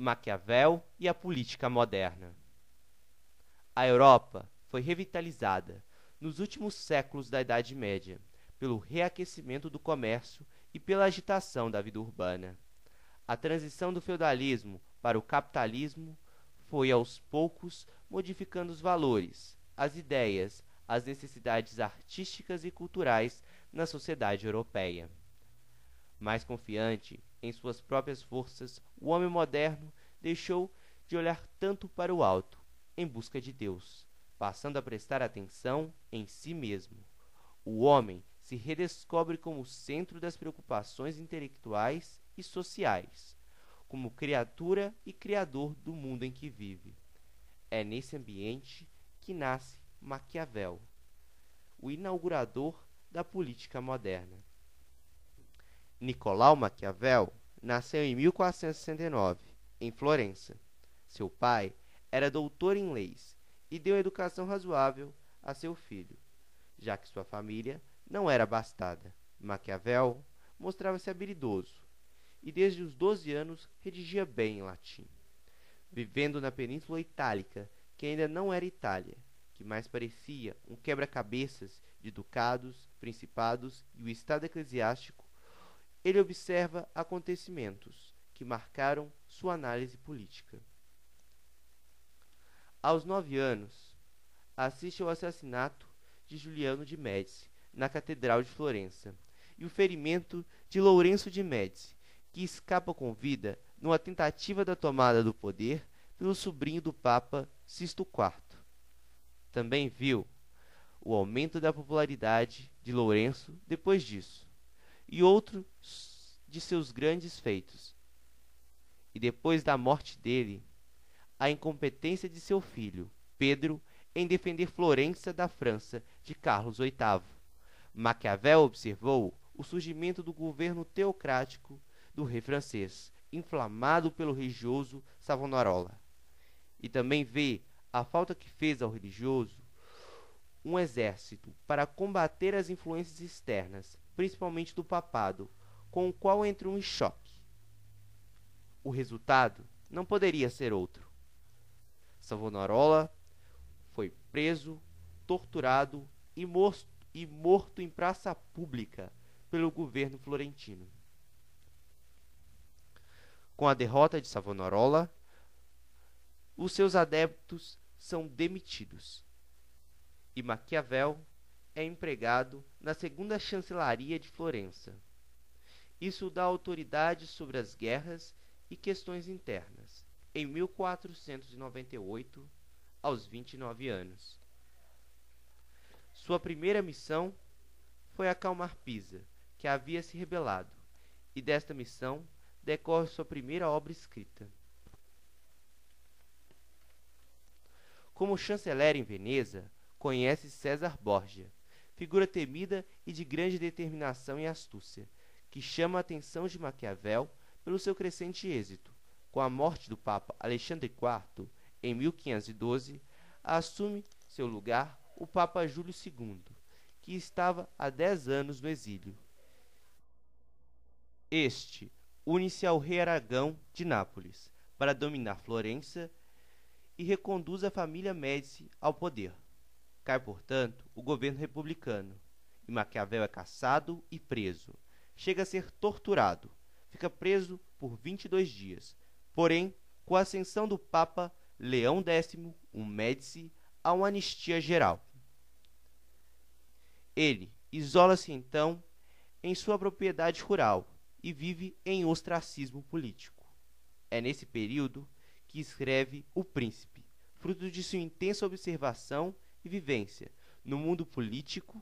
Maquiavel e a política moderna. A Europa foi revitalizada nos últimos séculos da Idade Média pelo reaquecimento do comércio e pela agitação da vida urbana. A transição do feudalismo para o capitalismo foi aos poucos modificando os valores, as ideias, as necessidades artísticas e culturais na sociedade europeia. Mais confiante em suas próprias forças, o homem moderno deixou de olhar tanto para o alto, em busca de Deus, passando a prestar atenção em si mesmo. O homem se redescobre como o centro das preocupações intelectuais e sociais, como criatura e criador do mundo em que vive. É nesse ambiente que nasce Maquiavel, o inaugurador da política moderna. Nicolau Maquiavel nasceu em 1469, em Florença. Seu pai era doutor em leis e deu educação razoável a seu filho, já que sua família não era abastada. Maquiavel mostrava-se habilidoso e desde os 12 anos redigia bem em latim. Vivendo na Península Itálica, que ainda não era Itália, que mais parecia um quebra-cabeças de ducados, principados e o estado eclesiástico, ele observa acontecimentos que marcaram sua análise política. Aos 9 anos, assiste ao assassinato de Juliano de Médici na Catedral de Florença e o ferimento de Lourenço de Médici, que escapa com vida numa tentativa da tomada do poder pelo sobrinho do Papa Sisto IV. Também viu o aumento da popularidade de Lourenço depois disso, e outros de seus grandes feitos. E depois da morte dele, a incompetência de seu filho, Pedro, em defender Florença da França de Carlos VIII. Maquiavel observou o surgimento do governo teocrático do rei francês, inflamado pelo religioso Savonarola. E também vê a falta que fez ao religioso um exército para combater as influências externas, principalmente do papado, com o qual entrou em choque. O resultado não poderia ser outro. Savonarola foi preso, torturado e morto em praça pública pelo governo florentino. Com a derrota de Savonarola, os seus adeptos são demitidos e Maquiavel é empregado na segunda chancelaria de Florença. Isso dá autoridade sobre as guerras e questões internas. Em 1498, aos 29 anos. Sua primeira missão foi acalmar Pisa, que havia se rebelado, e desta missão decorre sua primeira obra escrita. Como chanceler em Veneza, conhece César Borgia, figura temida e de grande determinação e astúcia, que chama a atenção de Maquiavel pelo seu crescente êxito. Com a morte do Papa Alexandre IV, em 1512, assume seu lugar o Papa Júlio II, que estava há 10 anos no exílio. Este une-se ao rei Aragão de Nápoles para dominar Florença e reconduz a família Médici ao poder. Cai, portanto, o governo republicano, e Maquiavel é caçado e preso. Chega a ser torturado. Fica preso por 22 dias. Porém, com a ascensão do Papa Leão X, o Médici, há uma anistia geral. Ele isola-se então em sua propriedade rural e vive em ostracismo político. É nesse período que escreve O Príncipe, fruto de sua intensa observação e vivência no mundo político.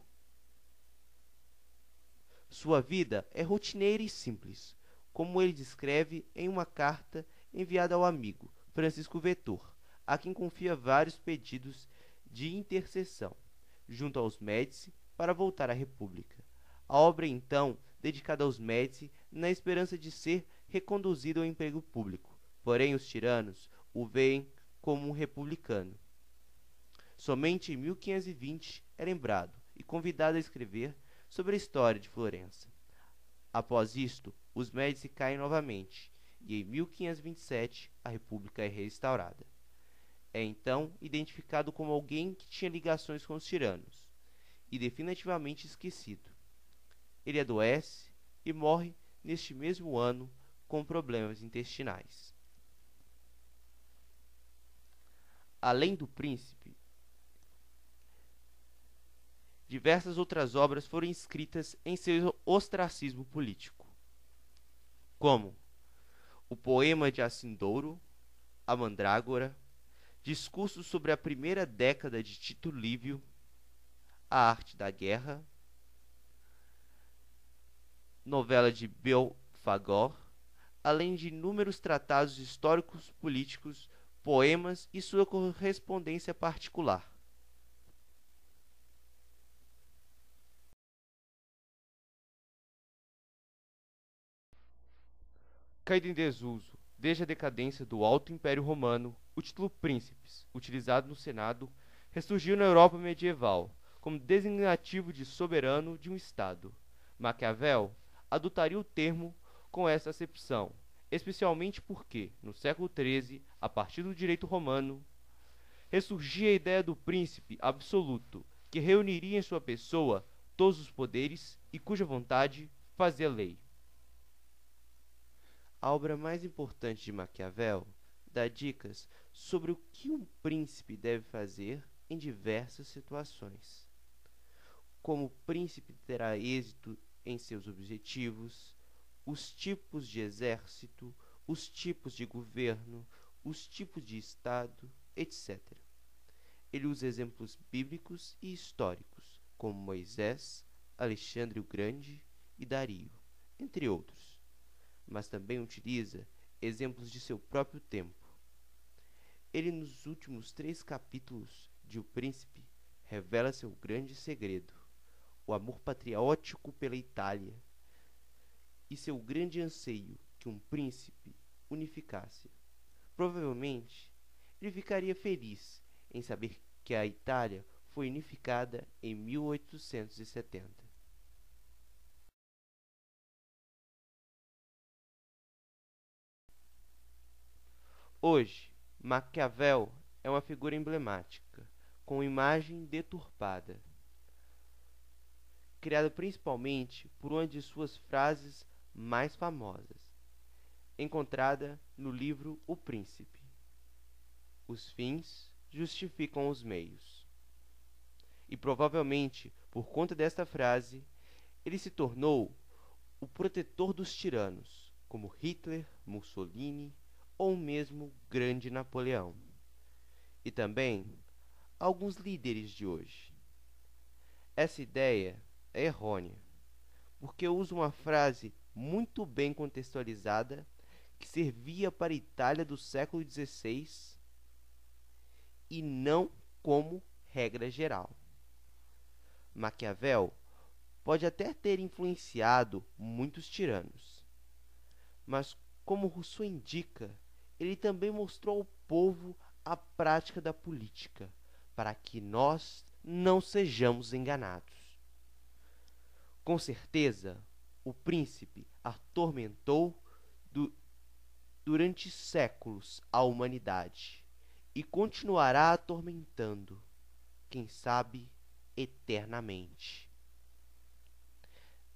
Sua vida é rotineira e simples, como ele descreve em uma carta enviada ao amigo Francisco Vetor, a quem confia vários pedidos de intercessão junto aos Médici para voltar à República. A obra é então dedicada aos Médici na esperança de ser reconduzido ao emprego público, porém os tiranos o veem como um republicano. Somente em 1520 é lembrado e convidado a escrever sobre a história de Florença. Após isto, os Médici caem novamente, e em 1527 a República é restaurada. É então identificado como alguém que tinha ligações com os tiranos e definitivamente esquecido. Ele adoece e morre neste mesmo ano com problemas intestinais. Além do Príncipe, diversas outras obras foram escritas em seu ostracismo político, como o Poema de Assindouro, a Mandrágora, discursos sobre a primeira década de Tito Livio, a Arte da Guerra, novela de Belfagor, além de inúmeros tratados históricos, políticos, poemas e sua correspondência particular. Caído em desuso, desde a decadência do Alto Império Romano, o título príncipes, utilizado no Senado, ressurgiu na Europa medieval, como designativo de soberano de um Estado. Maquiavel adotaria o termo com essa acepção, especialmente porque, no século XIII, a partir do direito romano, ressurgia a ideia do príncipe absoluto, que reuniria em sua pessoa todos os poderes e cuja vontade fazia lei. A obra mais importante de Maquiavel dá dicas sobre o que um príncipe deve fazer em diversas situações. Como o príncipe terá êxito em seus objetivos, os tipos de exército, os tipos de governo, os tipos de Estado, etc. Ele usa exemplos bíblicos e históricos, como Moisés, Alexandre o Grande e Dario, entre outros, mas também utiliza exemplos de seu próprio tempo. Ele, nos últimos 3 capítulos de O Príncipe, revela seu grande segredo, o amor patriótico pela Itália, e seu grande anseio que um príncipe unificasse. Provavelmente, ele ficaria feliz em saber que a Itália foi unificada em 1870. Hoje, Maquiavel é uma figura emblemática, com imagem deturpada, criada principalmente por uma de suas frases mais famosas, encontrada no livro O Príncipe. Os fins justificam os meios. E provavelmente, por conta desta frase, ele se tornou o protetor dos tiranos, como Hitler, Mussolini ou mesmo grande Napoleão. E também alguns líderes de hoje. Essa ideia é errônea, porque usa uma frase muito bem contextualizada que servia para a Itália do século XVI e não como regra geral. Maquiavel pode até ter influenciado muitos tiranos, mas, como Rousseau indica, ele também mostrou ao povo a prática da política, para que nós não sejamos enganados. Com certeza, o príncipe atormentou durante séculos a humanidade e continuará atormentando, quem sabe, eternamente.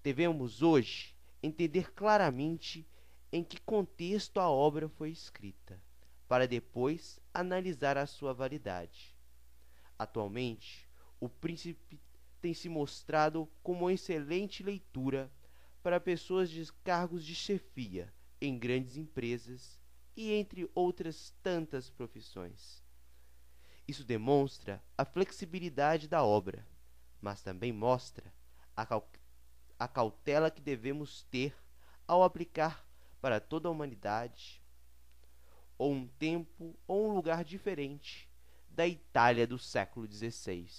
Devemos hoje entender claramente em que contexto a obra foi escrita, para depois analisar a sua validade. Atualmente, o Príncipe tem se mostrado como uma excelente leitura para pessoas de cargos de chefia em grandes empresas e entre outras tantas profissões. Isso demonstra a flexibilidade da obra, mas também mostra a cautela que devemos ter ao aplicar para toda a humanidade, ou um tempo ou um lugar diferente da Itália do século XVI.